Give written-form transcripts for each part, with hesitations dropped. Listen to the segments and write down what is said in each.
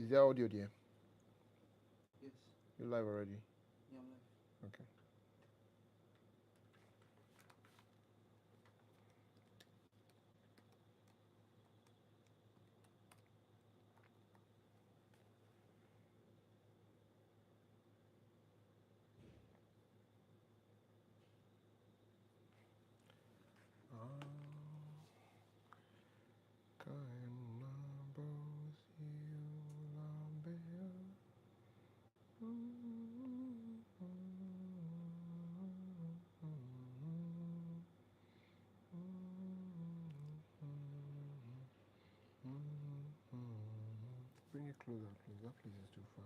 Is there audio there? Yes. You live already? Yeah, I'm live. Okay. Bring it closer, please. That place is too far.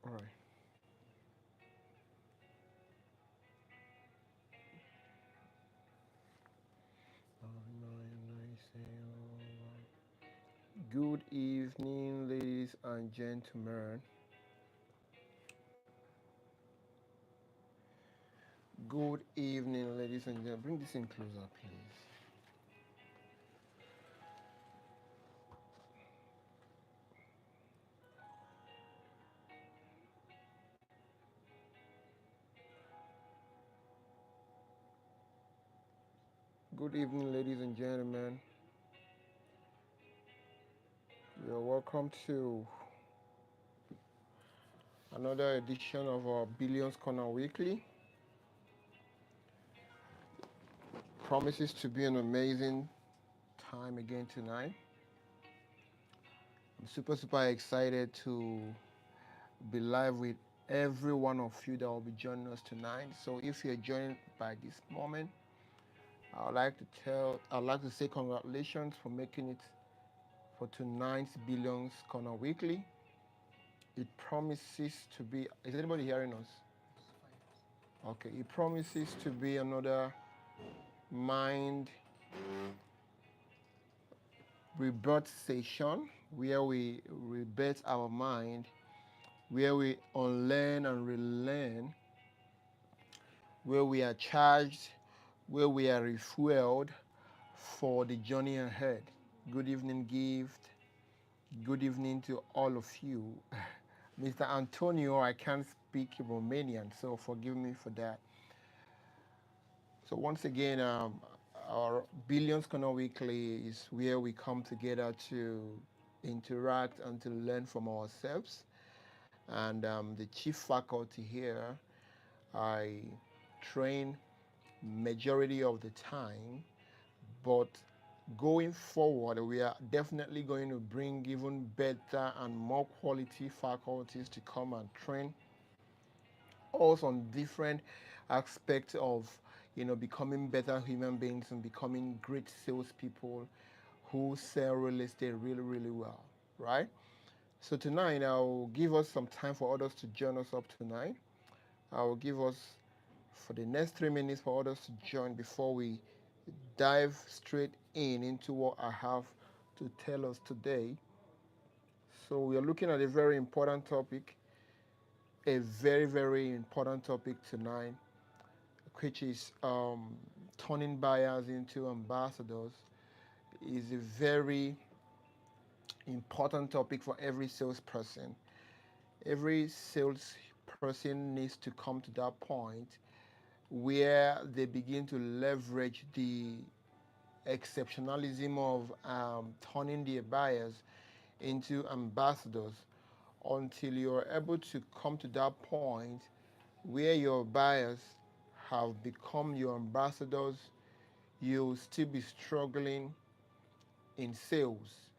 All right. Good evening, ladies and gentlemen. Good evening, ladies and gentlemen. Bring this in closer, please. Good evening, ladies and gentlemen. You're welcome to another edition of our Billions Corner Weekly. Promises to be an amazing time again tonight. I'm super excited to be live with every one of you that will be joining us tonight. So if you're joining by this moment, I'd like to say congratulations for making it for tonight's Billions Corner Weekly. It promises to be, is anybody hearing us? Okay, it promises to be another mind rebirth session where we rebirth our mind, where we unlearn and relearn, where we are charged, where we are refueled for the journey ahead. Good evening, Gift. Good evening to all of you. Mr. Antonio, I can't speak Romanian, so forgive me for that. So once again, our Billions Corner Weekly is where we come together to interact and to learn from ourselves. And the chief faculty here, I train majority of the time, but going forward, we are definitely going to bring even better and more quality faculties to come and train us on different aspects of becoming better human beings and becoming great salespeople who sell real estate really well, right? So tonight I'll give us some time for others to join us up tonight. I'll give us for the next 3 minutes for others to join before we dive straight into what I have to tell us today. So we are looking at a very important topic, a very important topic tonight, which is turning buyers into ambassadors. Is a very important topic for every salesperson. Every salesperson needs to come to that point where they begin to leverage the exceptionalism of turning their buyers into ambassadors until you're able to come to that point where your buyers have become your ambassadors. You'll still be struggling in sales.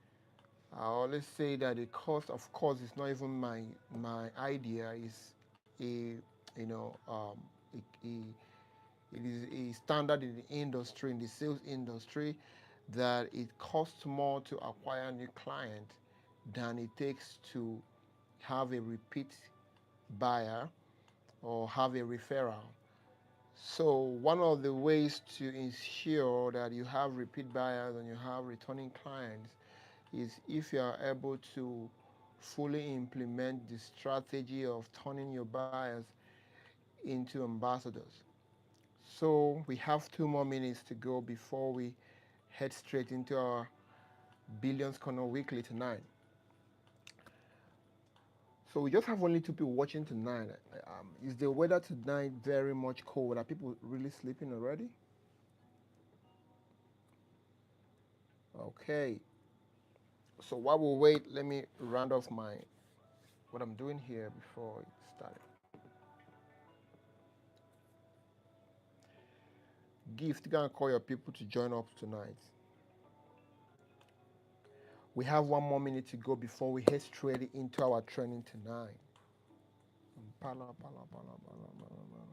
I always say that the cost, of course, is not even my idea. Is a you know it is a standard in the industry, in the sales industry, that it costs more to acquire a new client than it takes to have a repeat buyer or have a referral. So one of the ways to ensure that you have repeat buyers and you have returning clients is if you are able to fully implement the strategy of turning your buyers into ambassadors. So we have 2 more minutes to go before we head straight into our Billions Corner Weekly tonight. So we just have only two people watching tonight. Is the weather tonight very much cold? Are people really sleeping already? Okay. So while we wait, let me round off my what I'm doing here before it started. Gift, gonna call your people to join up tonight. We have 1 more minute to go before we head straight into our training tonight. Pala, pala, pala, pala, pala, pala.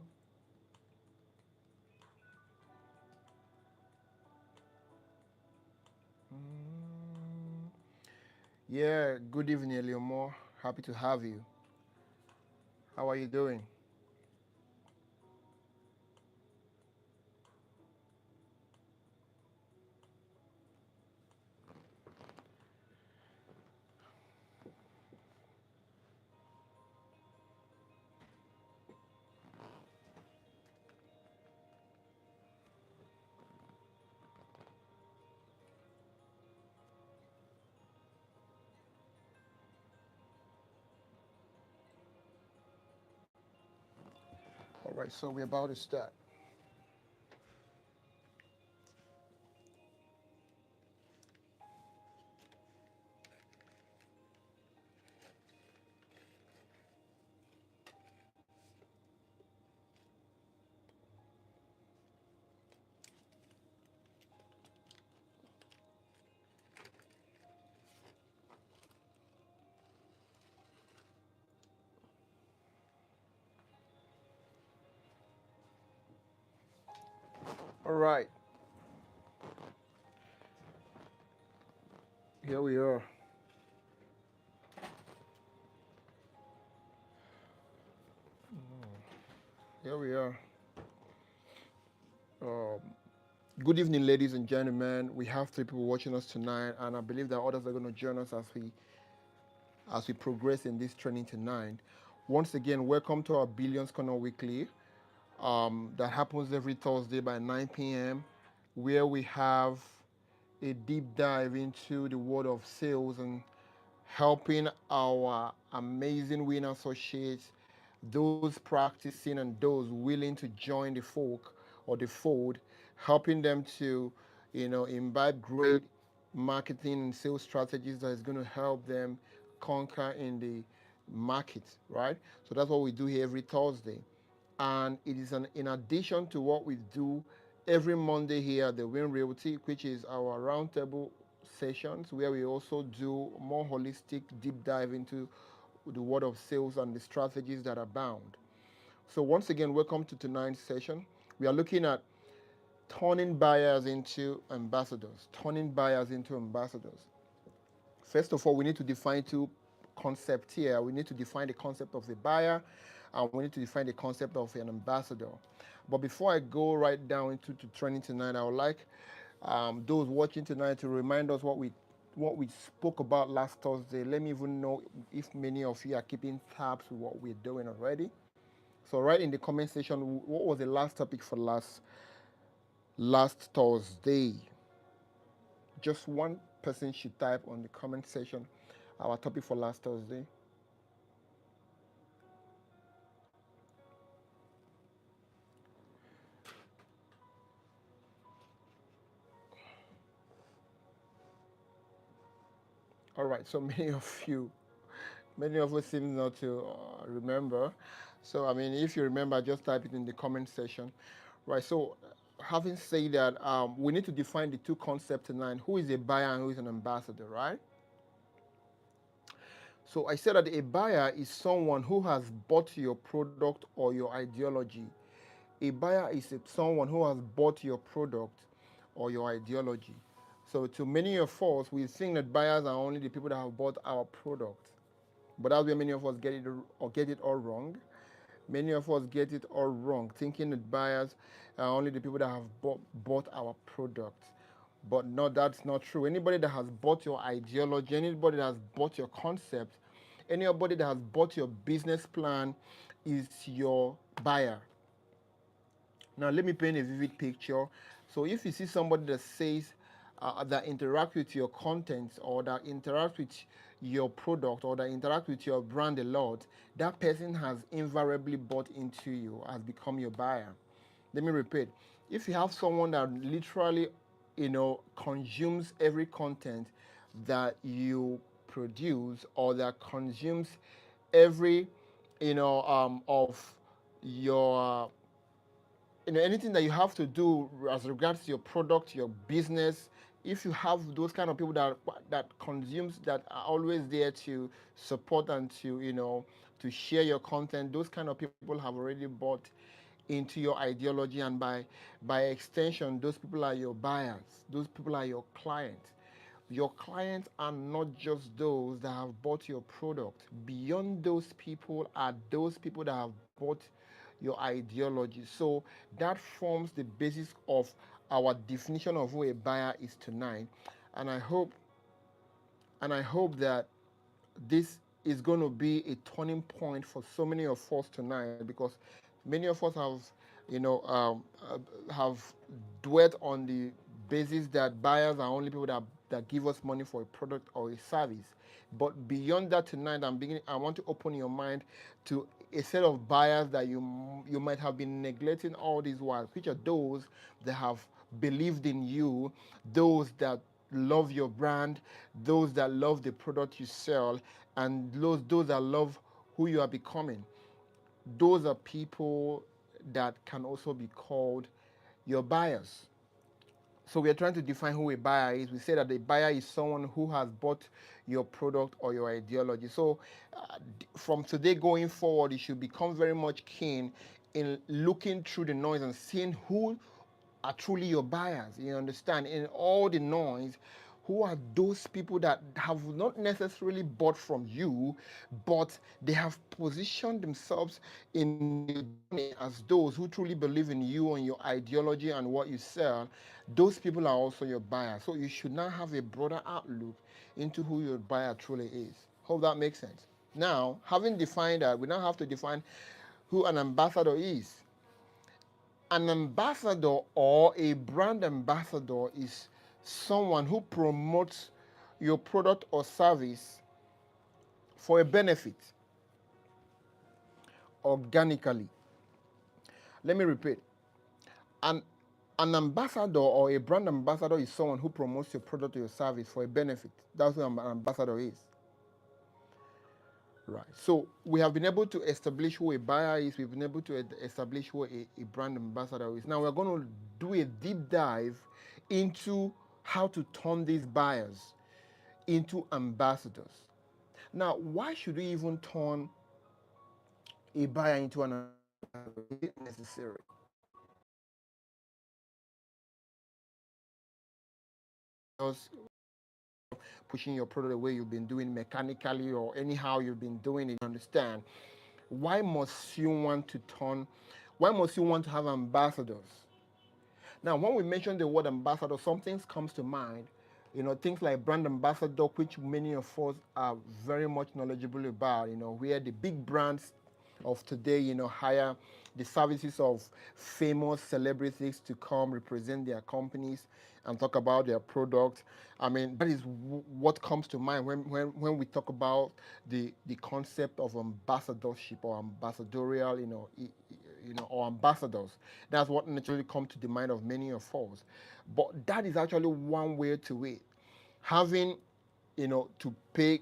Mm. Yeah, good evening, Eliomore. Happy to have you. How are you doing? All right, so we're about to start. All right, here we are. Here we are. Um, Good evening, ladies and gentlemen. We have three people watching us tonight, and I believe that others are going to join us as we progress in this training tonight. Once again, welcome to our Billions Corner Weekly. That happens every Thursday by 9 p.m., where we have a deep dive into the world of sales and helping our amazing winner associates, those practicing and those willing to join the folk or the fold, helping them to, imbibe great marketing and sales strategies that is going to help them conquer in the market, right? So that's what we do here every Thursday. And it is in addition to what we do every Monday here at the Win Realty, which is our roundtable sessions where we also do more holistic deep dive into the world of sales and the strategies that abound. So once again, welcome to tonight's session. We are looking at turning buyers into ambassadors. Turning buyers into ambassadors. First of all, we need to define two concepts here. We need to define the concept of the buyer, and we need to define the concept of an ambassador. But before I go right down into training tonight, I would like those watching tonight to remind us what we spoke about last Thursday. Let me even know if many of you are keeping tabs with what we're doing already. So write in the comment section what was the last topic for last Thursday. Just one person should type on the comment section our topic for last Thursday. All right, so many of us seem not to remember. So, I mean, if you remember, just type it in the comment section. Right, so having said that, we need to define the two concepts tonight. Who is a buyer and who is an ambassador, right? So I said that a buyer is someone who has bought your product or your ideology. A buyer is someone who has bought your product or your ideology. So to many of us, we think that buyers are only the people that have bought our product. But that's where many of us get it all wrong. Many of us get it all wrong, thinking that buyers are only the people that have bought our product. But no, that's not true. Anybody that has bought your ideology, anybody that has bought your concept, anybody that has bought your business plan is your buyer. Now, let me paint a vivid picture. So, if you see somebody that says, that interact with your content or that interact with your product or that interact with your brand a lot, that person has invariably bought into you, has become your buyer. Let me repeat. If you have someone that literally, consumes every content that you produce or that consumes every, of your anything that you have to do as regards to your product, your business, if you have those kind of people that consumes, that are always there to support and to to share your content, those kind of people have already bought into your ideology, and by extension, those people are your buyers, those people are your clients. Your clients are not just those that have bought your product. Beyond those people are those people that have bought your ideology. So that forms the basis of our definition of who a buyer is tonight. And I hope that this is going to be a turning point for so many of us tonight, because many of us have dwelt on the basis that buyers are only people that give us money for a product or a service. But beyond that, tonight I want to open your mind to a set of buyers that you might have been neglecting all these while, which are those that have believed in you, those that love your brand, those that love the product you sell, and those that love who you are becoming. Those are people that can also be called your buyers. So we are trying to define who a buyer is. We say that a buyer is someone who has bought your product or your ideology. So from today going forward, you should become very much keen in looking through the noise and seeing who are truly your buyers. You understand? In all the noise, who are those people that have not necessarily bought from you, but they have positioned themselves in your journey as those who truly believe in you and your ideology and what you sell. Those people are also your buyers. So you should now have a broader outlook into who your buyer truly is. Hope that makes sense. Now, having defined that, we now have to define who an ambassador is. An ambassador or a brand ambassador is someone who promotes your product or service for a benefit organically. Let me repeat. An, an ambassador or a brand ambassador is someone who promotes your product or your service for a benefit. That's what an ambassador is. Right. So we have been able to establish who a buyer is. We've been able to establish who a brand ambassador is. Now we're going to do a deep dive into how to turn these buyers into ambassadors. Now, why should we even turn a buyer into an ambassador? Is it necessary? Just pushing your product the way you've been doing mechanically or anyhow you've been doing it, understand? Why must you want to turn, why must you want to have ambassadors? Now, when we mention the word ambassador, some things comes to mind. Things like brand ambassador, which many of us are very much knowledgeable about. Where the big brands of today, hire the services of famous celebrities to come represent their companies and talk about their product. I mean, that is what comes to mind when we talk about the concept of ambassadorship or ambassadorial, or ambassadors. That's what naturally comes to the mind of many of us. But that is actually one way to it. Having, to pay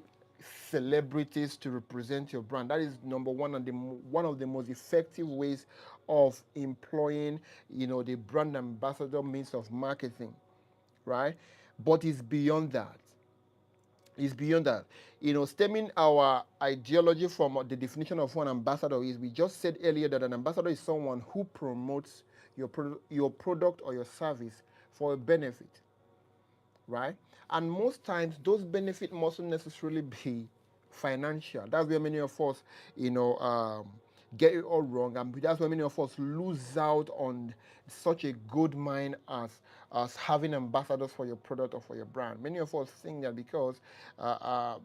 celebrities to represent your brand. That is number one, and one of the most effective ways of employing, the brand ambassador means of marketing, right? But it's beyond that. It's beyond that. Stemming our ideology from the definition of what an ambassador is, we just said earlier that an ambassador is someone who promotes your product or your service for a benefit, right? And most times, those benefits mustn't necessarily be financial. That's where many of us, get it all wrong, and that's where many of us lose out on such a good mind as having ambassadors for your product or for your brand. Many of us think that because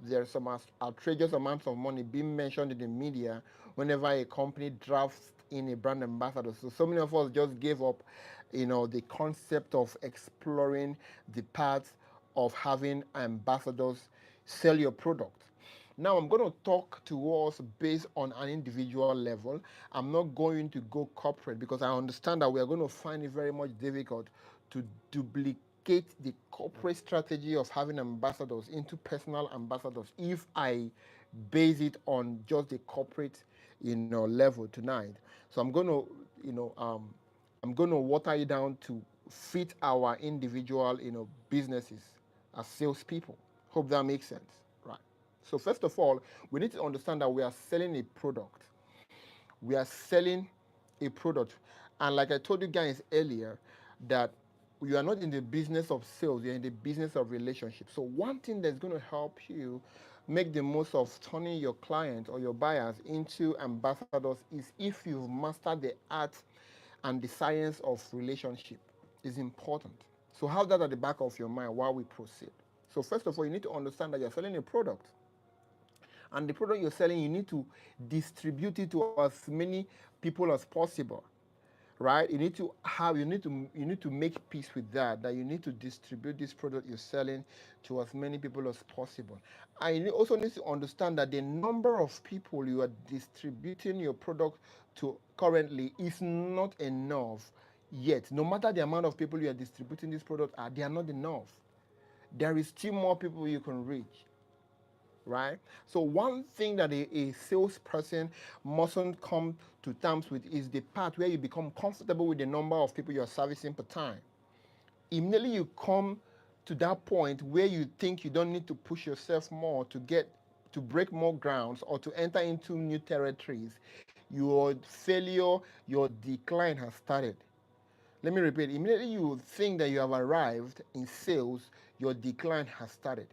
there's some outrageous amounts of money being mentioned in the media whenever a company drafts in a brand ambassador. So many of us just gave up, the concept of exploring the paths of having ambassadors sell your product. Now I'm going to talk to us based on an individual level. I'm not going to go corporate because I understand that we are going to find it very much difficult to duplicate the corporate strategy of having ambassadors into personal ambassadors if I base it on just the corporate, level tonight. So I'm going to water it down to fit our individual, businesses as salespeople. Hope that makes sense, right? So first of all, we need to understand that we are selling a product. We are selling a product, and like I told you guys earlier, that you are not in the business of sales, you're in the business of relationships. So one thing that's going to help you make the most of turning your clients or your buyers into ambassadors is if you've mastered the art and the science of relationship. Is important. So have that at the back of your mind while we proceed. So first of all, you need to understand that you're selling a product, and the product you're selling, you need to distribute it to as many people as possible, right? You need to make peace with that you need to distribute this product you're selling to as many people as possible. And you also need to understand that the number of people you are distributing your product to currently is not enough yet. No matter the amount of people you are distributing this product at, they are not enough. There is still more people you can reach, right? So one thing that a salesperson mustn't come to terms with is the part where you become comfortable with the number of people you're servicing per time. Immediately you come to that point where you think you don't need to push yourself more to break more grounds or to enter into new territories, your failure, your decline has started. Let me repeat. Immediately you think that you have arrived in sales, your decline has started.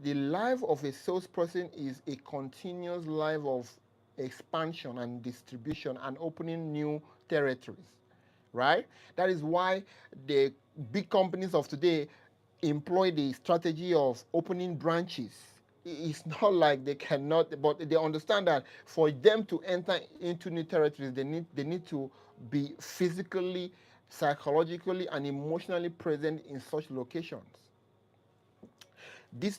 The life of a salesperson is a continuous life of expansion and distribution and opening new territories, right? That is why the big companies of today employ the strategy of opening branches. It's not like they cannot, but they understand that for them to enter into new territories, they need to be physically, psychologically, and emotionally present in such locations.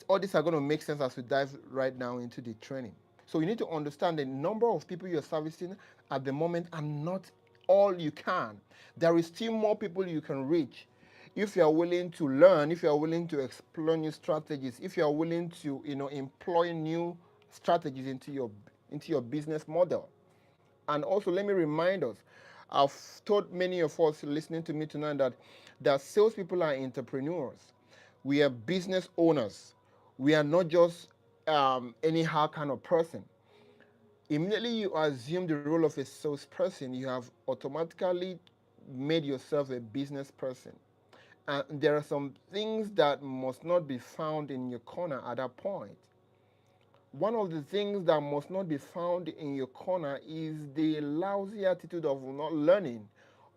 All these are going to make sense as we dive right now into the training. So you need to understand the number of people you're servicing at the moment and not all you can. There is still more people you can reach if you are willing to learn, if you are willing to explore new strategies, if you are willing to employ new strategies into your business model. And also, let me remind us, I've told many of us listening to me tonight that salespeople are entrepreneurs. We are business owners. We are not just anyhow kind of person. Immediately you assume the role of a salesperson, you have automatically made yourself a business person. And there are some things that must not be found in your corner at that point. One of the things that must not be found in your corner is the lousy attitude of not learning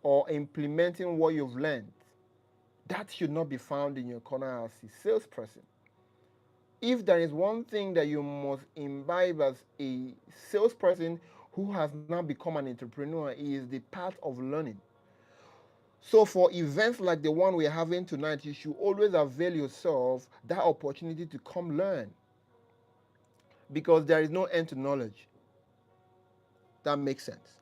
or implementing what you've learned. That should not be found in your corner as a salesperson. If there is one thing that you must imbibe as a salesperson who has now become an entrepreneur, is the path of learning. So for events like the one we're having tonight, you should always avail yourself that opportunity to come learn, because there is no end to knowledge. That makes sense.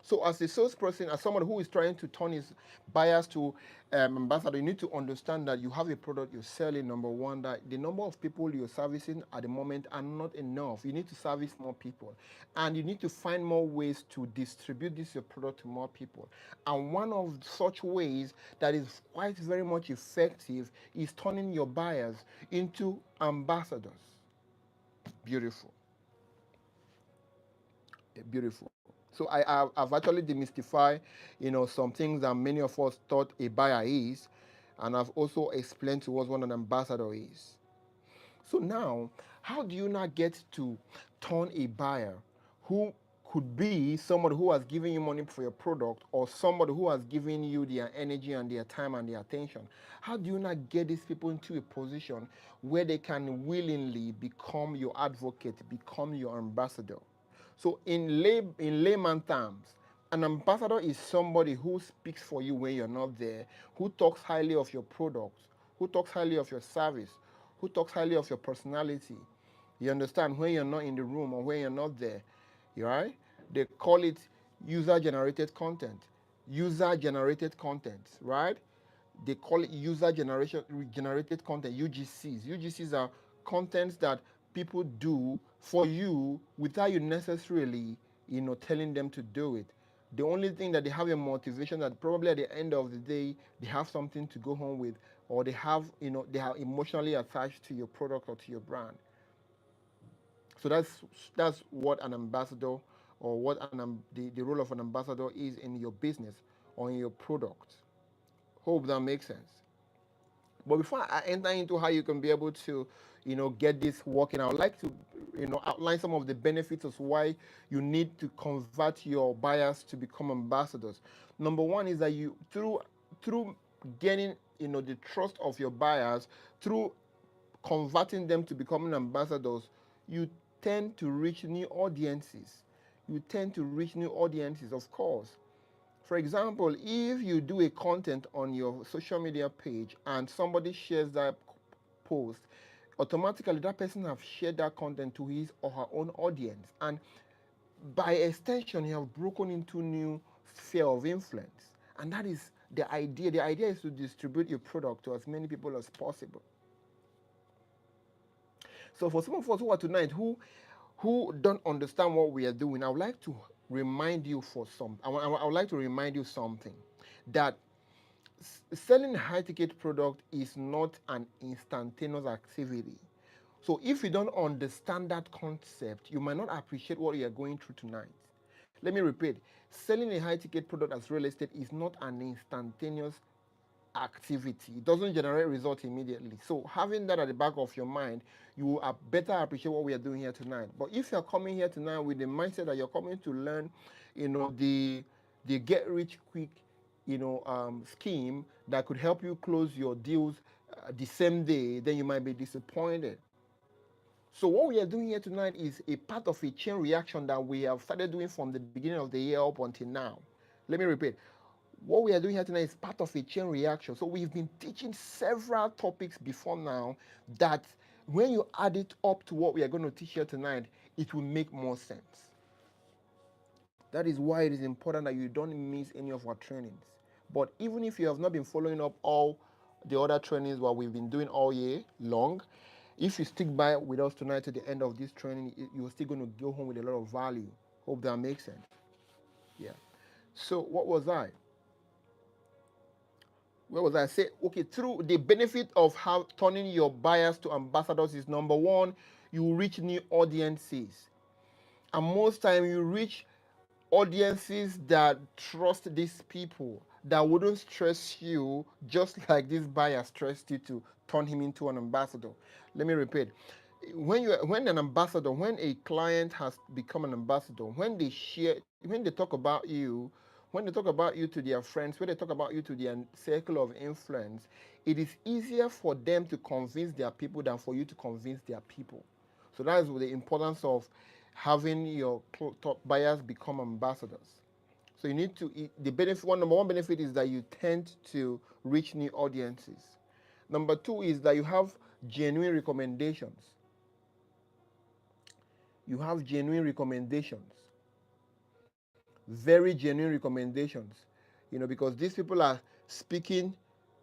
So as a salesperson, as someone who is trying to turn his buyers to ambassador, you need to understand that you have a product you're selling. Number one, that the number of people you're servicing at the moment are not enough. You need to service more people, and you need to find more ways to distribute this your product to more people. And one of such ways that is quite very much effective is turning your buyers into ambassadors. Beautiful. Beautiful. So I've actually demystified, some things that many of us thought a buyer is, and I've also explained to us what an ambassador is. So now, how do you not get to turn a buyer who could be somebody who has given you money for your product or somebody who has given you their energy and their time and their attention? How do you not get these people into a position where they can willingly become your advocate, become your ambassador? So in layman terms, an ambassador is somebody who speaks for you when you're not there, who talks highly of your product, who talks highly of your service, who talks highly of your personality. You understand, when you're not in the room or when you're not there, right? They call it user generated content. User generated content, right? They call it user generation generated content, UGCs. UGCs are contents that people do for you without you necessarily, telling them to do it. The only thing that they have a motivation that probably at the end of the day they have something to go home with, or they are emotionally attached to your product or to your brand. So that's what an ambassador, or what the role of an ambassador is in your business or in your product. Hope that makes sense. But before I enter into how you can be able to, get this working, I would like to, outline some of the benefits of why you need to convert your buyers to become ambassadors. Number one is that you through gaining, the trust of your buyers, through converting them to becoming ambassadors, you tend to reach new audiences. You tend to reach new audiences, of course. For example, if you do a content on your social media page and somebody shares that post, automatically that person have shared that content to his or her own audience, and by extension, you have broken into new sphere of influence. And that is the idea. The idea is to distribute your product to as many people as possible. So for some of us who are tonight who don't understand what we are doing, I would like to remind you for some. I would like to remind you something, that selling a high ticket product is not an instantaneous activity. So if you don't understand that concept, you might not appreciate what you are going through tonight. Let me repeat, selling a high ticket product as real estate is not an instantaneous activity. It doesn't generate results immediately. So having that at the back of your mind, you will better appreciate what we are doing here tonight. But if you're coming here tonight with the mindset that you're coming to learn, the get rich quick, scheme that could help you close your deals the same day, then you might be disappointed. So what we are doing here tonight is a part of a chain reaction that we have started doing from the beginning of the year up until now. Let me repeat. What we are doing here tonight is part of a chain reaction. So we've been teaching several topics before now that when you add it up to what we are going to teach here tonight, it will make more sense. That is why it is important that you don't miss any of our trainings. But even if you have not been following up all the other trainings what we've been doing all year long, if you stick by with us tonight to the end of this training, you're still going to go home with a lot of value. Hope that makes sense. Yeah. So what was I? Where was I? Say, okay, through the benefit of how turning your buyers to ambassadors is number one, you reach new audiences. And most time you reach audiences that trust these people, that wouldn't stress you just like this buyer stressed you to turn him into an ambassador. Let me repeat. When an ambassador, when a client has become an ambassador, when they talk about you, when they talk about you to their friends, when they talk about you to their circle of influence, it is easier for them to convince their people than for you to convince their people. So that is the importance of having your top buyers become ambassadors. So you need to, the benefit, number one benefit is that you tend to reach new audiences. Number two is that you have genuine recommendations. You have genuine recommendations. very genuine recommendations, because these people are speaking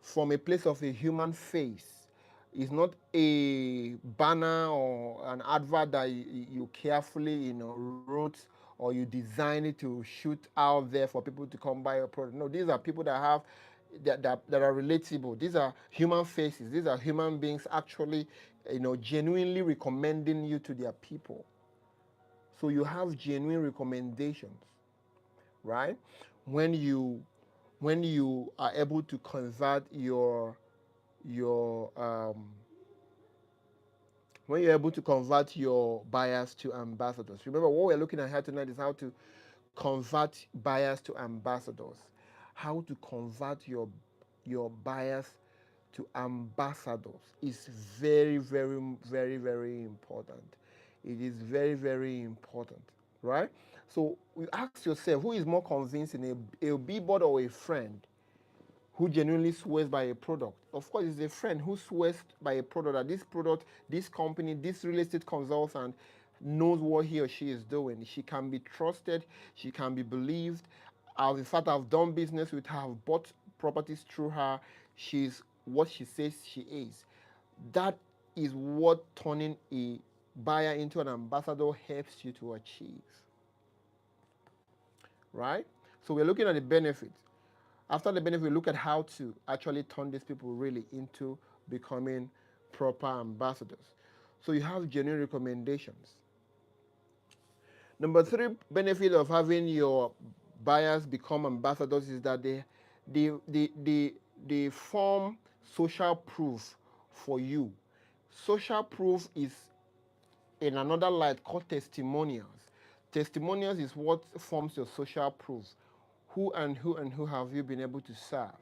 from a place of a human face. It's not a banner or an advert that you carefully, wrote, or you design it to shoot out there for people to come buy your product. No, these are people that have that are relatable. These are human faces. These are human beings actually, genuinely recommending you to their people. So you have genuine recommendations, right? When you when you are able to convert your when you're able to convert your buyers to ambassadors. Remember, what we're looking at here tonight is how to convert buyers to ambassadors. How to convert your buyers to ambassadors is very, very, very, very important. It is very, very important, right? So you ask yourself, who is more convincing, a billboard or a friend who genuinely swears by a product? Of course, it's a friend who swears by a product, that this product, this company, this real estate consultant knows what he or she is doing. She can be trusted, she can be believed. In fact, I've done business with her, I've bought properties through her. She's what she says she is. That is what turning a buyer into an ambassador helps you to achieve, right? So we're looking at the benefits. After the benefit, we look at how to actually turn these people really into becoming proper ambassadors. So you have genuine recommendations. Number three benefit of having your buyers become ambassadors is that they form social proof for you. Social proof is in another light called testimonials. Testimonials is what forms your social proof. Who have you been able to serve?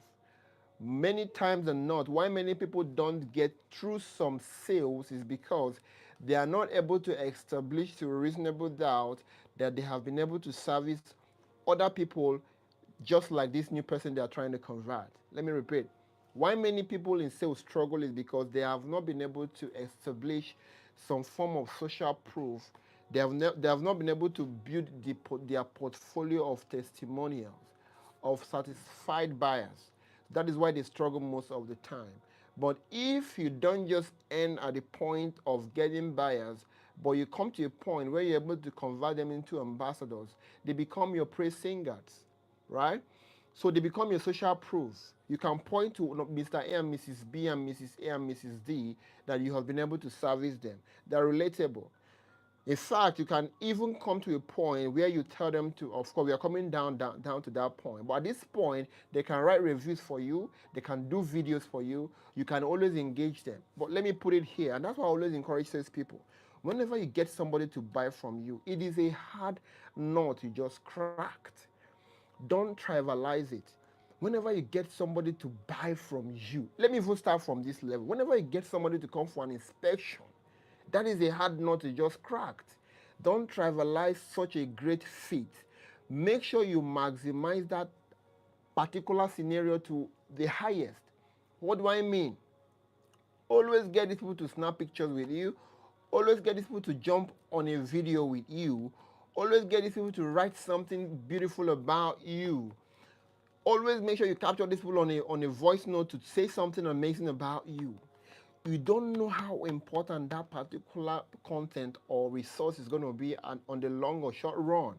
Many times than not, why many people don't get through some sales is because they are not able to establish to a reasonable doubt that they have been able to service other people just like this new person they are trying to convert. Let me repeat. Why many people in sales struggle is because they have not been able to establish some form of social proof. They have not been able to build their portfolio of testimonials of satisfied buyers. That is why they struggle most of the time. But if you don't just end at the point of getting buyers, but you come to a point where you're able to convert them into ambassadors, they become your praise singers, right? So they become your social proof. You can point to Mr. A and Mrs. B and Mrs. A and Mrs. D that you have been able to service them. They're relatable. In fact, you can even come to a point where you tell them to, of course, we are coming down to that point. But at this point, they can write reviews for you, they can do videos for you, you can always engage them. But let me put it here, and that's why I always encourage salespeople. Whenever you get somebody to buy from you, it is a hard nut you just cracked. Don't trivialize it. Whenever you get somebody to buy from you, let me even start from this level. Whenever you get somebody to come for an inspection, that is a hard nut you just cracked. Don't trivialize such a great feat. Make sure you maximize that particular scenario to the highest. What do I mean? Always get these people to snap pictures with you. Always get these people to jump on a video with you. Always get these people to write something beautiful about you. Always make sure you capture these people on a voice note to say something amazing about you. You don't know how important that particular content or resource is going to be on the long or short run,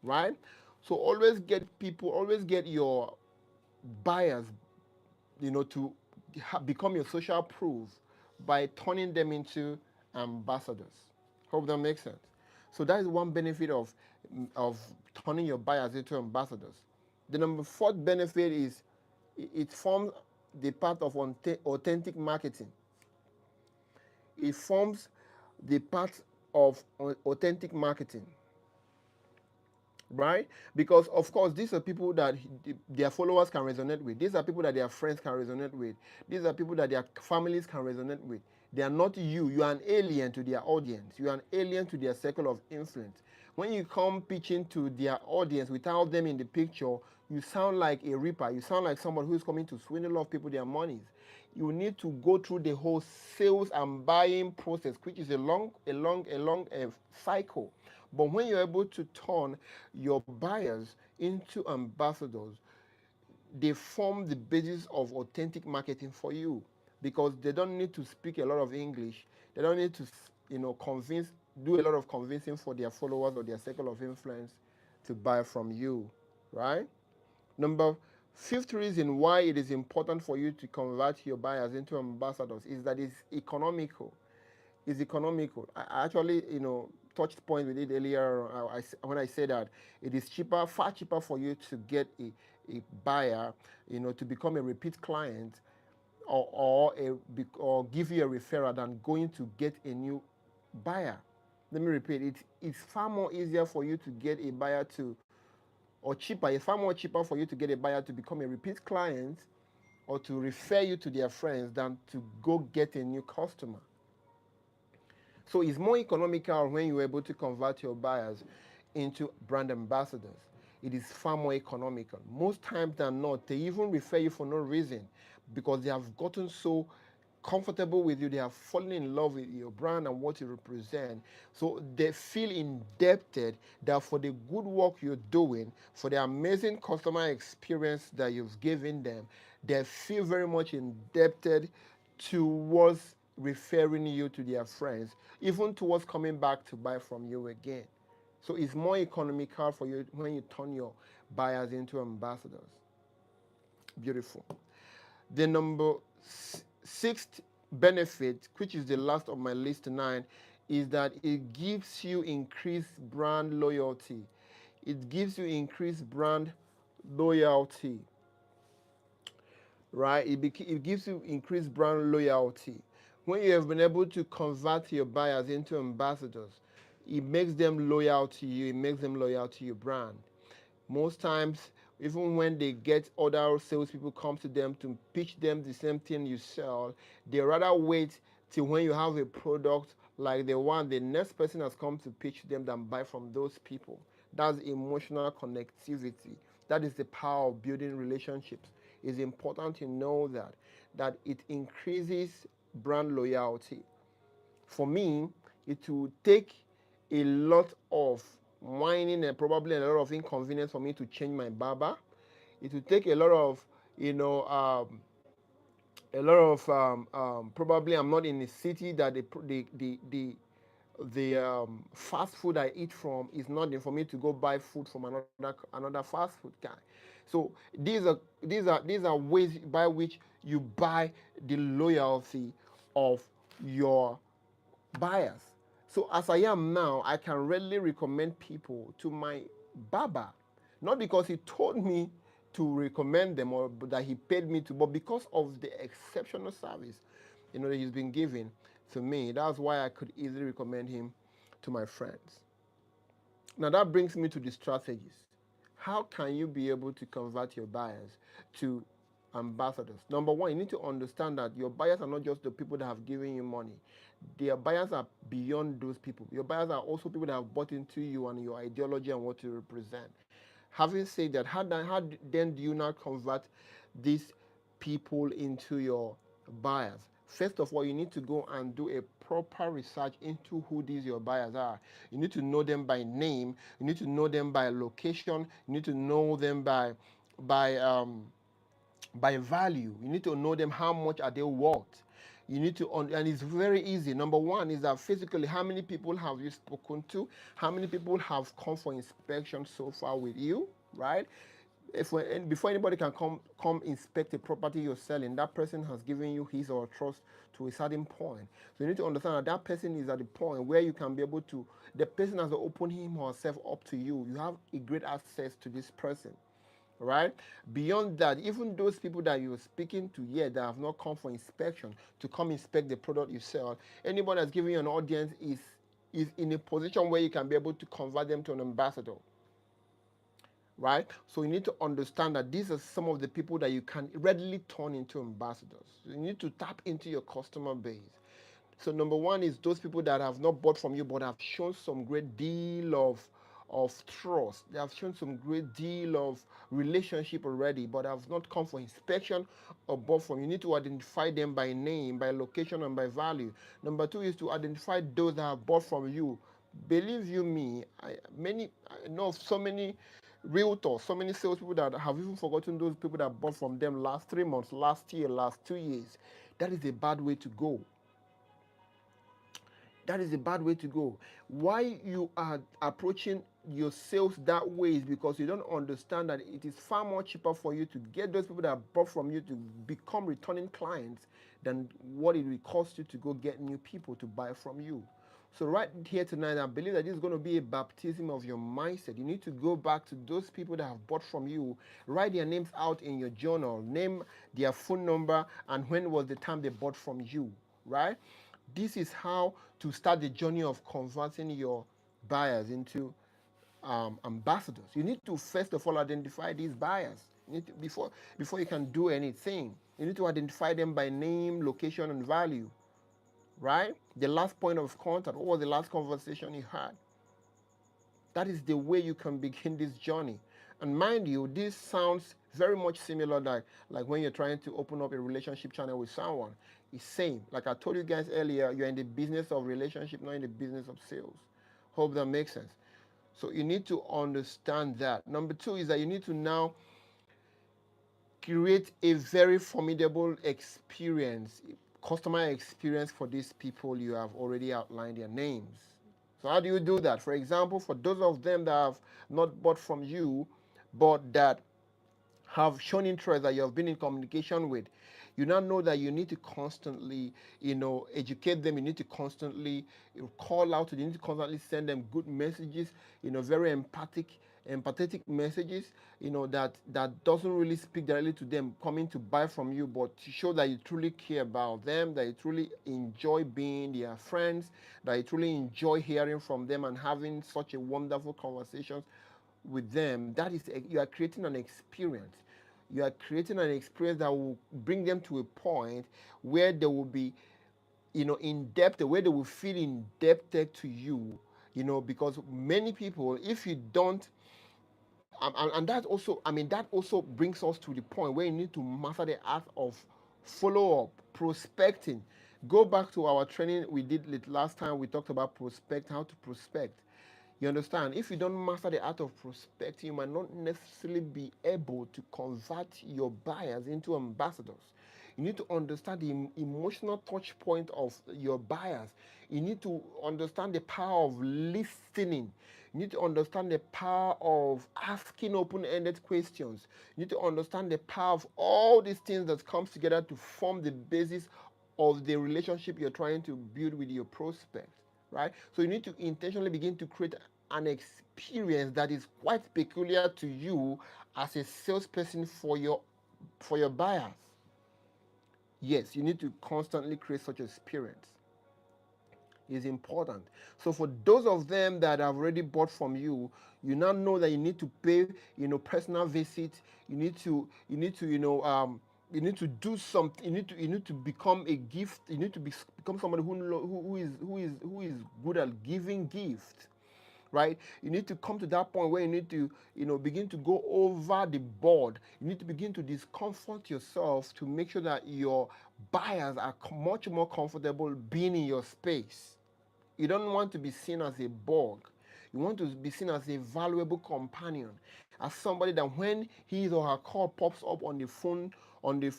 right? So always get your buyers, to become your social proof by turning them into ambassadors. Hope that makes sense. So that is one benefit of turning your buyers into ambassadors. The number fourth benefit is it forms the part of authentic marketing. It forms the part of authentic marketing, right? Because of course these are people that their followers can resonate with. These are people that their friends can resonate with. These are people that their families can resonate with. They are not you. You are an alien to their audience. You are an alien to their circle of influence. When you come pitching to their audience without them in the picture, you sound like a reaper. You sound like someone who's coming to swindle off people their monies. You need to go through the whole sales and buying process, which is a long cycle. But when you're able to turn your buyers into ambassadors, they form the basis of authentic marketing for you, because they don't need to speak a lot of English. They don't need to, convince, do a lot of convincing for their followers or their circle of influence to buy from you, right? Number fifth reason why it is important for you to convert your buyers into ambassadors is that it's economical. It's economical. I actually, touched point with it earlier. When I say that it is cheaper, far cheaper for you to get a buyer, to become a repeat client, or give you a referral than going to get a new buyer. Let me repeat. It's far more easier for you to get a buyer to, or cheaper. It's far more cheaper for you to get a buyer to become a repeat client or to refer you to their friends than to go get a new customer. So it's more economical when you're able to convert your buyers into brand ambassadors. It is far more economical. Most times than not, they even refer you for no reason, because they have gotten so comfortable with you. They have fallen in love with your brand and what you represent. So they feel indebted that for the good work you're doing, for the amazing customer experience that you've given them, they feel very much indebted towards referring you to their friends, even towards coming back to buy from you again. So it's more economical for you when you turn your buyers into ambassadors. Beautiful. The number sixth benefit, which is the last of my list nine, is that it gives you increased brand loyalty. It gives you increased brand loyalty, right? It gives you increased brand loyalty. When you have been able to convert your buyers into ambassadors, it makes them loyal to you, it makes them loyal to your brand. Most times, even when they get other salespeople come to them to pitch them the same thing you sell, they rather wait till when you have a product like the one the next person has come to pitch them than buy from those people. That's emotional connectivity. That is the power of building relationships. It's important to know that it increases brand loyalty. For me, it will take a lot of whining and probably a lot of inconvenience for me to change my barber. It will take a lot of, you know, probably I'm not in a city that the fast food I eat from is not there for me to go buy food from another fast food guy. So these are ways by which you buy the loyalty of your buyers. So as I am now, I can readily recommend people to my barber, not because he told me to recommend them or that he paid me to, but because of the exceptional service, that he's been giving to me. That's why I could easily recommend him to my friends. Now that brings me to the strategies. How can you be able to convert your buyers to ambassadors? Number one, you need to understand that your buyers are not just the people that have given you money. Their buyers are beyond those people. Your buyers are also people that have bought into you and your ideology and what you represent. Having said that, how then do you now convert these people into your buyers? First of all, you need to go and do a proper research into who these your buyers are. You need to know them by name. You need to know them by location. You need to know them by um, by value. You need to know them, how much are they worth. You need to, and it's very easy. Number one is that physically, how many people have you spoken to? How many people have come for inspection so far with you, right? And before anybody can come inspect a property you're selling, that person has given you his or her trust to a certain point. So you need to understand that that person is at the point where you can be able to, the person has opened him or herself up to you. You have a great access to this person, right? Beyond that, even those people that you're speaking to yet that have not come for inspection to come inspect the product you sell, anybody that's giving you an audience is in a position where you can be able to convert them to an ambassador, right? So you need to understand that these are some of the people that you can readily turn into ambassadors. You need to tap into your customer base. So number one is those people that have not bought from you but have shown some great deal of trust. They have shown some great deal of relationship already, but have not come for inspection or bought from you. You need to identify them by name, by location, and by value. Number two is to identify those that have bought from you Believe you me, I know of so many realtors, so many salespeople that have even forgotten those people that bought from them last 3 months, last year, last 2 years. That is a bad way to go. That is a bad way to go. Why you are approaching your sales that way is because you don't understand that it is far more cheaper for you to get those people that bought from you to become returning clients than what it will cost you to go get new people to buy from you. So right here tonight, I believe that this is going to be a baptism of your mindset. You need to go back to those people that have bought from you, write their names out in your journal, name their phone number, and when was the time they bought from you, right? This is how to start the journey of converting your buyers into ambassadors. You need to first of all identify these buyers. You need to, before you can do anything, you need to identify them by name, location, and value. Right? The last point of contact. What was the last conversation you had? That is the way you can begin this journey. And mind you, this sounds very much similar like when you're trying to open up a relationship channel with someone. It's same. Like I told you guys earlier, you're in the business of relationship, not in the business of sales. Hope that makes sense. So you need to understand that. Number two is that you need to now create a very formidable experience, customer experience for these people you have already outlined their names. So how do you do that? For example, for those of them that have not bought from you, but that have shown interest that you have been in communication with, you now know that you need to constantly, educate them. You need to constantly call out to them. You need to constantly send them good messages, very empathetic messages, that doesn't really speak directly to them coming to buy from you, but to show that you truly care about them, that you truly enjoy being their friends, that you truly enjoy hearing from them and having such a wonderful conversations with them. That is, you are creating an experience. You are creating an experience that will bring them to a point where they will be, in depth, where they will feel indebted to you, because many people, if you don't, and that also, that also brings us to the point where you need to master the art of follow up, prospecting. Go back to our training we did last time. We talked about how to prospect. You understand? If you don't master the art of prospecting, you might not necessarily be able to convert your buyers into ambassadors. You need to understand the emotional touch point of your buyers. You need to understand the power of listening. You need to understand the power of asking open-ended questions. You need to understand the power of all these things that comes together to form the basis of the relationship you're trying to build with your prospect, right? So you need to intentionally begin to create an experience that is quite peculiar to you as a salesperson for your buyers. Yes, you need to constantly create such experience. It's important. So for those of them that have already bought from you, you now know that you need to pay, personal visit. You need to do something. You need to become a gift. You need to become somebody who is good at giving gifts, right? You need to come to that point where you need to, begin to go over the board. You need to begin to discomfort yourself to make sure that your buyers are much more comfortable being in your space. You don't want to be seen as a bug. You want to be seen as a valuable companion, as somebody that when his or her call pops up on the phone, on the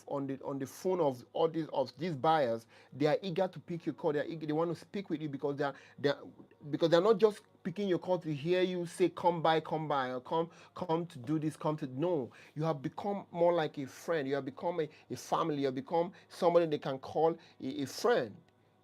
phone of these buyers, they are eager to pick your call. They want to speak with you because they're not just picking your call to hear you say come by, or come to do this, come to no. You have become more like a friend. You have become a family. You have become somebody they can call a friend.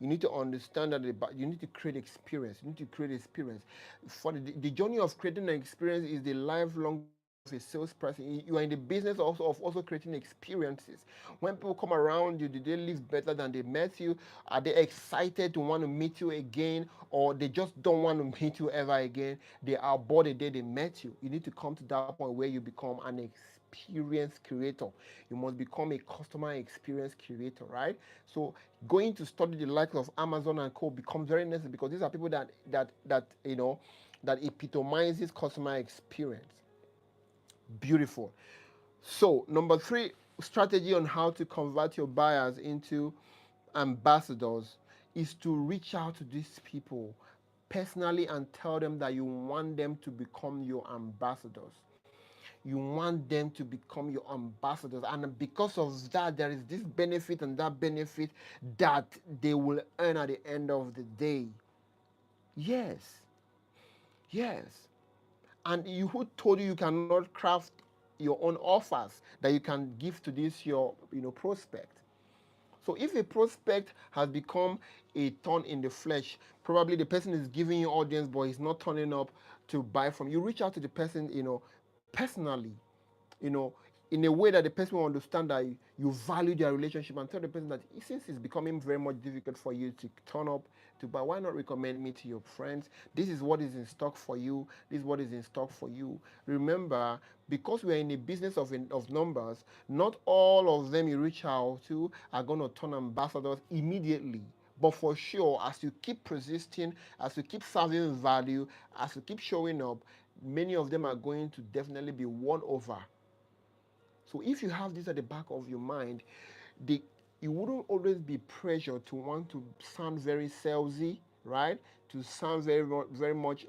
You need to understand that you need to create experience. You need to create experience. For the journey of creating an experience is the lifelong journey of a salesperson. You are in the business of also creating experiences. When people come around you, do they live better than they met you? Are they excited to want to meet you again, or they just don't want to meet you ever again? They are bored the day they met you. You need to come to that point where you become an experience creator. You must become a customer experience creator, right? So going to study the likes of Amazon and Co becomes very necessary because these are people that epitomizes customer experience. Beautiful. So number three strategy on how to convert your buyers into ambassadors is to reach out to these people personally and tell them that you want them to become your ambassadors. You want them to become your ambassadors. And because of that, there is this benefit and that benefit that they will earn at the end of the day. Yes. Yes. And you who told you you cannot craft your own offers that you can give to this your prospect. So if a prospect has become a thorn in the flesh, probably the person is giving you audience, but he's not turning up to buy from you. Reach out to the person, personally, you know, in a way that the person will understand that you value their relationship, and tell the person that since it's becoming very much difficult for you to turn up to buy, why not recommend me to your friends? This is what is in stock for you. This is what is in stock for you. Remember, because we are in a business of numbers, not all of them you reach out to are going to turn ambassadors immediately. But for sure, as you keep persisting, as you keep serving value, as you keep showing up, many of them are going to definitely be won over. So if you have this at the back of your mind, the you wouldn't always be pressured to want to sound very salesy, right? To sound very much,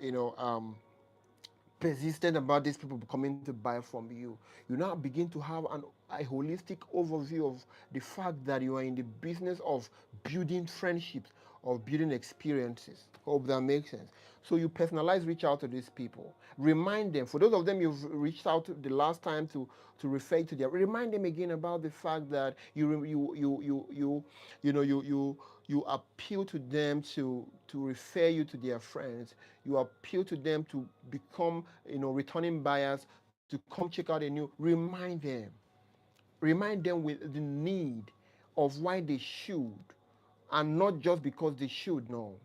persistent about these people coming to buy from you. You now begin to have a holistic overview of the fact that you are in the business of building friendships, of building experiences. Hope that makes sense. So you personalize, reach out to these people. Remind them, for those of them you've reached out to the last time to refer to them, remind them again about the fact that you appeal to them to refer you to their friends. You appeal to them to become returning buyers, to come check out a new. Remind them with the need of why they should, and not just because they should. No.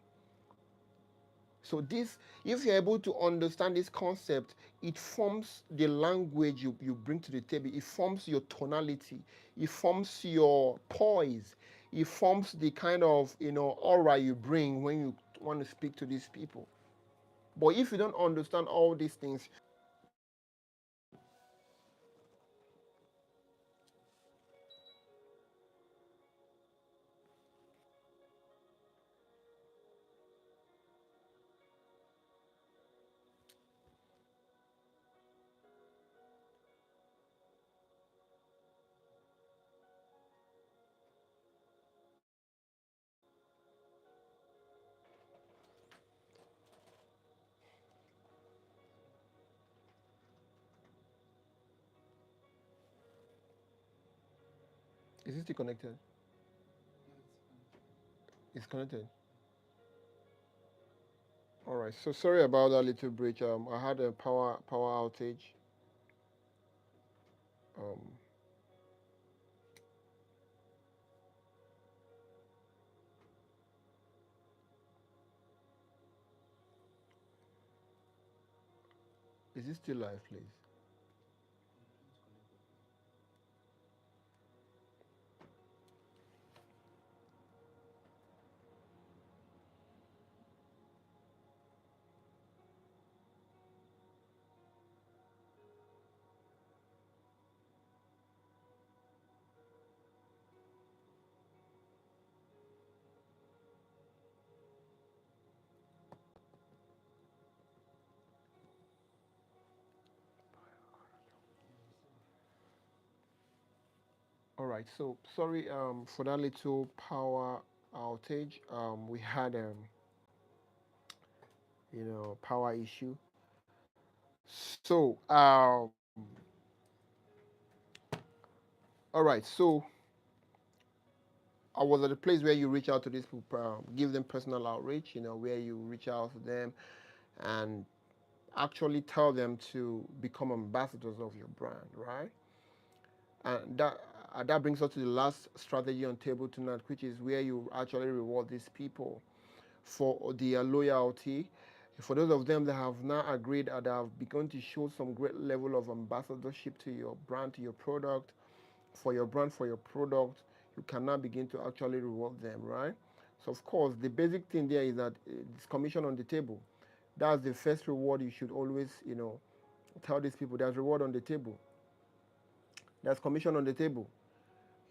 So this, if you're able to understand this concept, it forms the language you bring to the table. It forms your tonality. It forms your poise. It forms the kind of aura you bring when you want to speak to these people. But if you don't understand all these things, is it still connected? Yeah, it's connected. It's connected. All right. So sorry about that little breach. I had a power outage. Um, is it still live, please? I'm trying to connect again. Yeah, it's still on. All right. So sorry for that little power outage. We had power issue. So all right. So I was at the place where you reach out to these people, give them personal outreach. Where you reach out to them and actually tell them to become ambassadors of your brand, right? And that brings us to the last strategy on table tonight, which is where you actually reward these people for their loyalty. For those of them that have now agreed and have begun to show some great level of ambassadorship to your brand, to your product, for your brand, for your product, you can now begin to actually reward them, right? So of course, the basic thing there is that it's commission on the table. That's the first reward you should always, tell these people. There's reward on the table. There's commission on the table.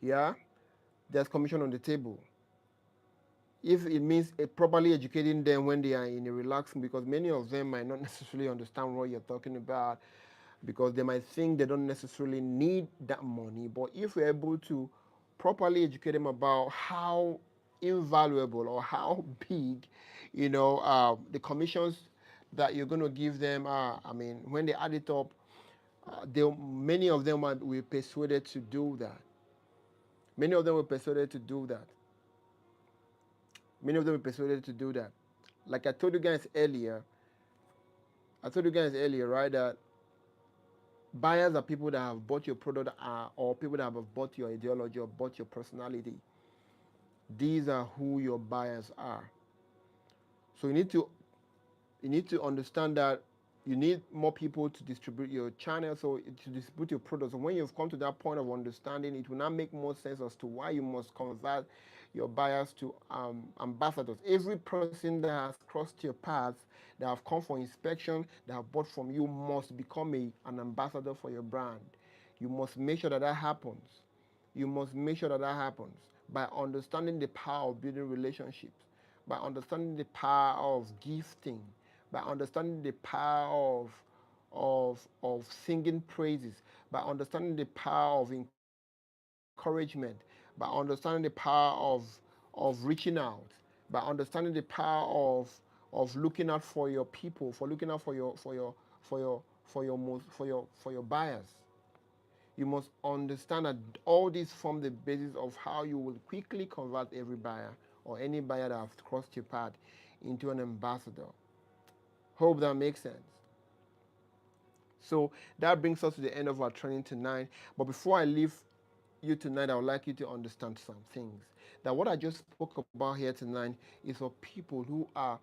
Yeah, there's commission on the table. if it means properly educating them when they are in a relaxing, because many of them might not necessarily understand what you're talking about, because they might think they don't necessarily need that money. But if we're able to properly educate them about how invaluable or how big, the commissions that you're going to give them are, I mean, when they add it up, many of them will be persuaded to do that. Many of them were persuaded to do that. Many of them were persuaded to do that. Like I told you guys earlier, right, that buyers are people that have bought your product, or people that have bought your ideology or bought your personality. These are who your buyers are. So you need to understand that you need more people to distribute your channel, so to distribute your products. And when you've come to that point of understanding, it will now make more sense as to why you must convert your buyers to ambassadors. Every person that has crossed your path, that have come for inspection, that have bought from you, must become an ambassador for your brand. You must make sure that that happens. You must make sure that that happens by understanding the power of building relationships, by understanding the power of gifting, by understanding the power of singing praises, by understanding the power of encouragement, by understanding the power of reaching out, by understanding the power of looking out for your people, for looking out for your buyers. You must understand that all these form the basis of how you will quickly convert every buyer or any buyer that has crossed your path into an ambassador. Hope that makes sense. So that brings us to the end of our training tonight. But before I leave you tonight, I would like you to understand some things. That what I just spoke about here tonight is for people who are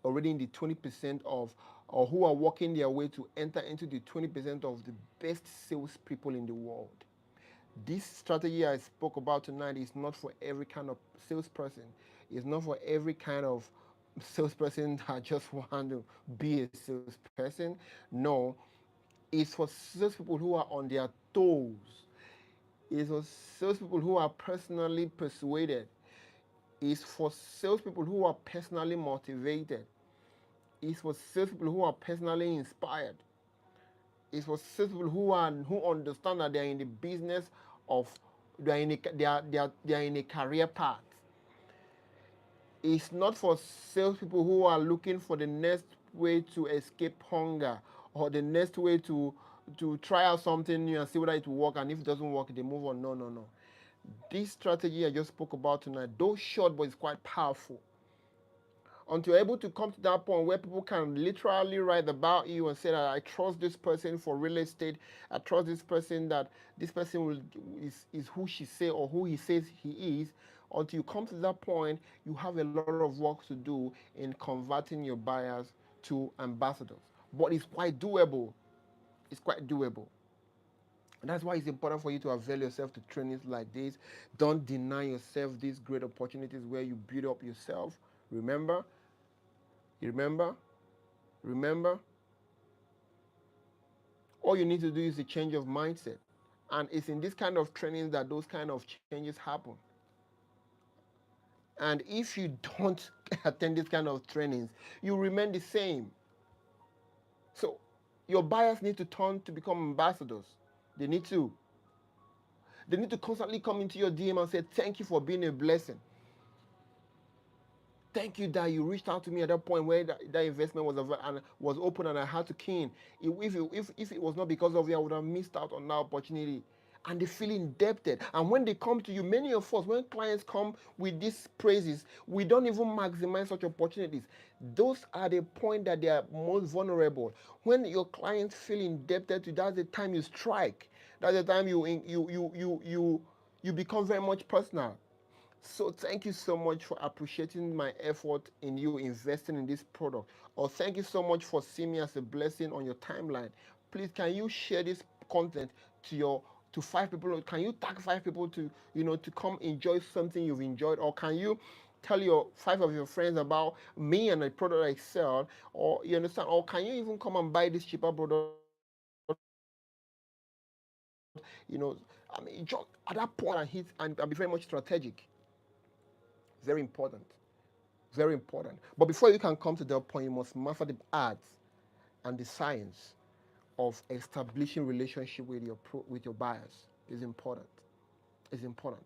already in the 20% of, or who are working their way to enter into the 20% of the best salespeople in the world. This strategy I spoke about tonight is not for every kind of salesperson. It's not for every kind of salesperson that just want to be a salesperson. No, it's for salespeople who are on their toes. It's for salespeople who are personally persuaded. It's for salespeople who are personally motivated. It's for salespeople who are personally inspired. It's for salespeople who understand that they are in the business of they are in a career path. It's not for salespeople who are looking for the next way to escape hunger, or the next way to try out something new and see whether it will work, and if it doesn't work they move on. No, no, no. This strategy I just spoke about tonight, though short but it's quite powerful, until you're able to come to that point where people can literally write about you and say that I trust this person for real estate, I trust this person, that this person is who she say or who he says he is. Until you come to that point, you have a lot of work to do in converting your buyers to ambassadors. But it's quite doable. It's quite doable. And that's why it's important for you to avail yourself to trainings like this. Don't deny yourself these great opportunities where you build up yourself. Remember, remember, remember, all you need to do is a change of mindset. And it's in this kind of trainings that those kind of changes happen. And if you don't attend this kind of trainings, you remain the same. So your buyers need to turn to become ambassadors. They need to. They need to constantly come into your DM and say, thank you for being a blessing. Thank you that you reached out to me at that point where that investment was open and I had to key in. If it was not because of you, I would have missed out on that opportunity. And they feel indebted. And when they come to you, many of us, when clients come with these praises, we don't even maximize such opportunities. Those are the point that they are most vulnerable. When your clients feel indebted to you, that's the time you strike. That's the time you become very much personal. So thank you so much for appreciating my effort in you investing in this product. Or thank you so much for seeing me as a blessing on your timeline. Please, can you share this content to your to 5 people? Can you tag 5 people to come enjoy something you've enjoyed? Or can you tell your 5 of your friends about me and the product I sell? Or you understand? Or can you even come and buy this cheaper product? I mean, just at that point and hit and be very much strategic. Very important. Very important. But before you can come to that point, you must master the arts and the science of establishing relationship with with your buyers. Is important. Is important.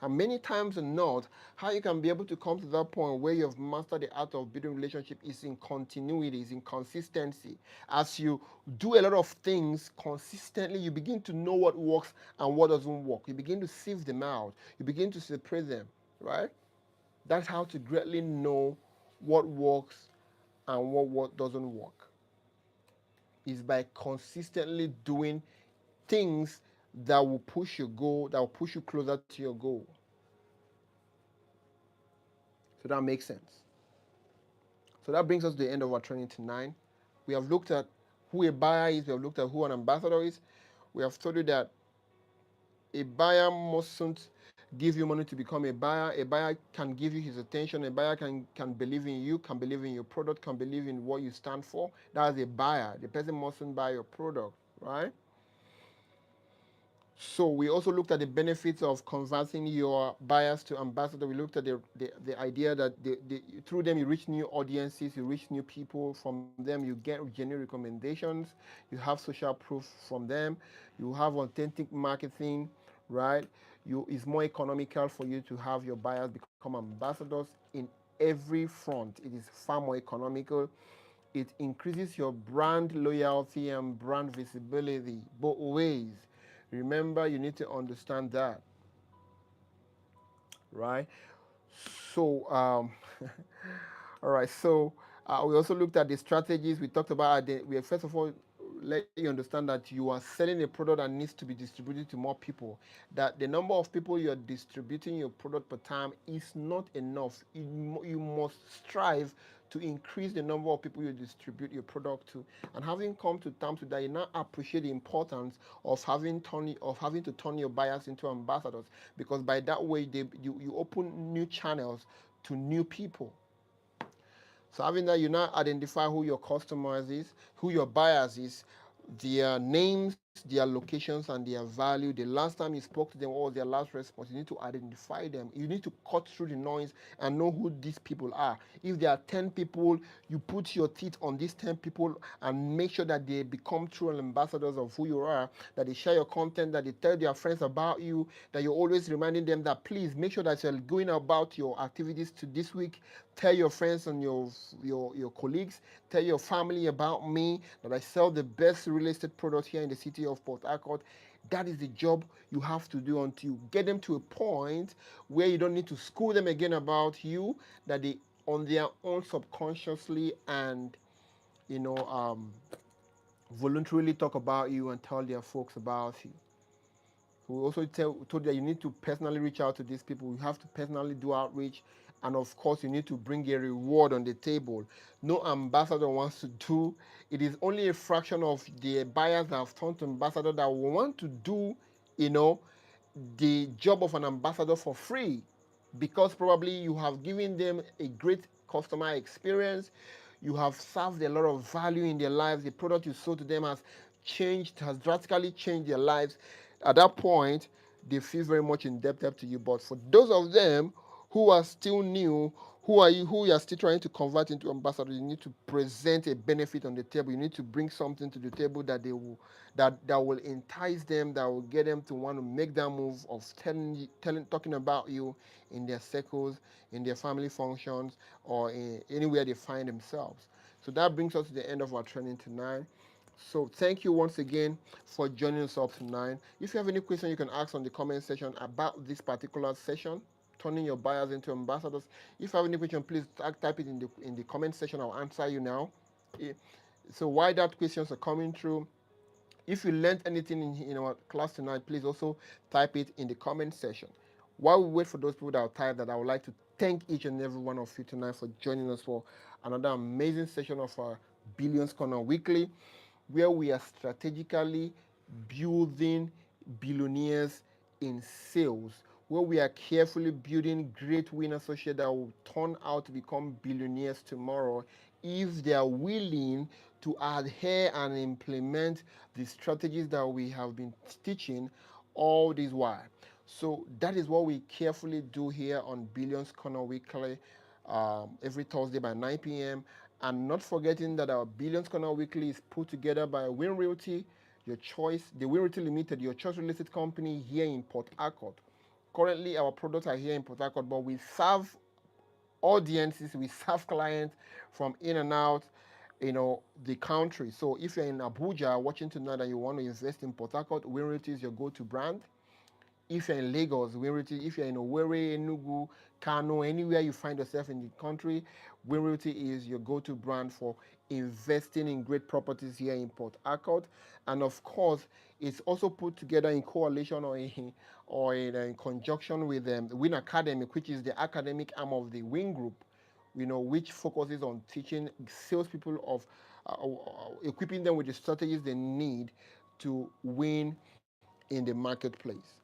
And many times not, how you can be able to come to that point where you've mastered the art of building relationship is in continuity, is in consistency. As you do a lot of things consistently, you begin to know what works and what doesn't work. You begin to sieve them out. You begin to separate them, right? That's how to greatly know what works and what doesn't work. Is by consistently doing things that will push your goal, that will push you closer to your goal. So that makes sense. So that brings us to the end of our training tonight. We have looked at who a buyer is, we have looked at who an ambassador is. We have told you that a buyer mustn't give you money to become a buyer. A buyer can give you his attention. A buyer can believe in you, can believe in your product, can believe in what you stand for. That's a buyer. The person mustn't buy your product, right? So we also looked at the benefits of converting your buyers to ambassador. We looked at the idea that through them you reach new audiences, you reach new people. From them you get genuine recommendations. You have social proof from them. You have authentic marketing, right? It's more economical for you to have your buyers become ambassadors in every front. It is far more economical. It increases your brand loyalty and brand visibility both ways. Remember, you need to understand that, right? So, all right. So, we also looked at the strategies. We talked about we first of all let you understand that you are selling a product that needs to be distributed to more people. That the number of people you are distributing your product per time is not enough. You must strive to increase the number of people you distribute your product to. And having come to terms with that, you now appreciate the importance of having to turn your buyers into ambassadors, because by that way you open new channels to new people. So having that, you now identify who your customers is, who your buyers is, their names, their locations, and their value. The last time you spoke to them, what was their last response? You need to identify them. You need to cut through the noise and know who these people are. If there are 10 people, you put your teeth on these 10 people and make sure that they become true ambassadors of who you are, that they share your content, that they tell their friends about you, that you're always reminding them that please make sure that you're going about your activities to this week. Tell your friends and your colleagues, tell your family about me, that I sell the best real estate product here in the city of Port Harcourt. That is the job you have to do until you get them to a point where you don't need to school them again about you, that they on their own subconsciously and you know voluntarily talk about you and tell their folks about you. We also told that you need to personally reach out to these people. You have to personally do outreach. And of course, you need to bring a reward on the table. No ambassador wants to do. It is only a fraction of the buyers that have turned to ambassador that will want to do, you know, the job of an ambassador for free, because probably you have given them a great customer experience. You have served a lot of value in their lives. The product you sold to them has drastically changed their lives. At that point, they feel very much indebted to you. But for those of them who are still new, who you are still trying to convert into ambassadors, you need to present a benefit on the table. You need to bring something to the table that will entice them, that will get them to want to make that move of talking about you in their circles, in their family functions, or anywhere they find themselves. So that brings us to the end of our training tonight. So thank you once again for joining us up tonight. If you have any question, you can ask on the comment section about this particular session, turning your buyers into ambassadors. If you have any question, please type it in the comment section. I'll answer you now. Eh, So while that questions are coming through, if you learned anything in our class tonight, please also type it in the comment section. While we wait for those people that will type that, I would like to thank each and every one of you tonight for joining us for another amazing session of our Billions Corner Weekly, where we are strategically building billionaires in sales, where we are carefully building great winner associates that will turn out to become billionaires tomorrow if they are willing to adhere and implement the strategies that we have been teaching all this while. So that is what we carefully do here on Billions Corner Weekly. every Thursday by 9 p.m. And not forgetting that our Billions Corner Weekly is put together by Win Realty, your choice, the Win Realty Limited, your choice real estate company here in Port Harcourt. Currently, our products are here in Port Harcourt, but we serve audiences, we serve clients from in and out, the country. So if you're in Abuja watching tonight and you want to invest in Port Harcourt, Win Realty is your go-to brand. If you're in Lagos, Win Realty, if you're in Owerri, Enugu, Kano, anywhere you find yourself in the country, Win Realty is your go-to brand for investing in great properties here in Port Harcourt. And of course, it's also put together in coalition or in conjunction with Win Academic, which is the academic arm of the Win Group, which focuses on teaching salespeople of equipping them with the strategies they need to win in the marketplace.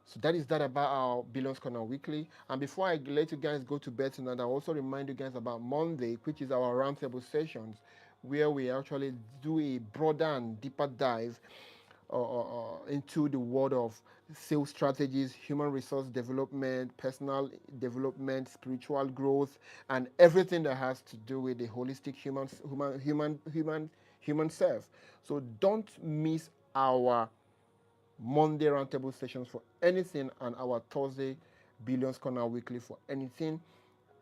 So that about our Billions Corner Weekly. And before I let you guys go to bed tonight, I also remind you guys about Monday, which is our roundtable sessions, where we actually do a broader and deeper dive into the world of sales strategies, human resource development, personal development, spiritual growth, and everything that has to do with the holistic human self. So don't miss our Monday roundtable sessions for anything and our Thursday Billions Corner Weekly for anything.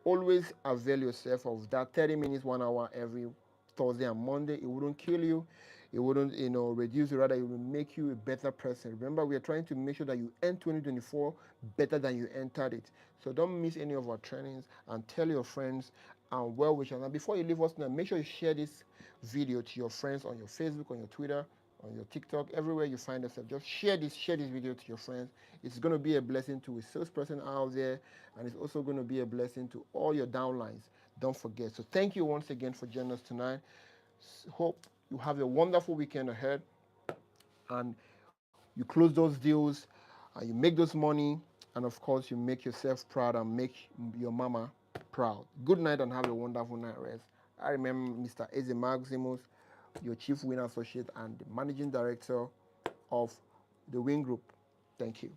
Always avail yourself of that 30 minutes, 1 hour every Thursday and Monday. It wouldn't kill you. It wouldn't, reduce you. Rather, it will make you a better person. Remember, we are trying to make sure that you end 2024 better than you entered it. So don't miss any of our trainings and tell your friends and well wishers. And before you leave us now, make sure you share this video to your friends on your Facebook, on your Twitter, on your TikTok, everywhere you find yourself. Just share this video to your friends. It's going to be a blessing to a salesperson out there, and it's also going to be a blessing to all your downlines. Don't forget. So thank you once again for joining us tonight. Hope you have a wonderful weekend ahead, and you close those deals, and you make those money, and of course you make yourself proud and make your mama proud. Good night and have a wonderful night rest. I remember Mr. Eze Maximus, your Chief Winner Associate and the Managing Director of the Win Group. Thank you.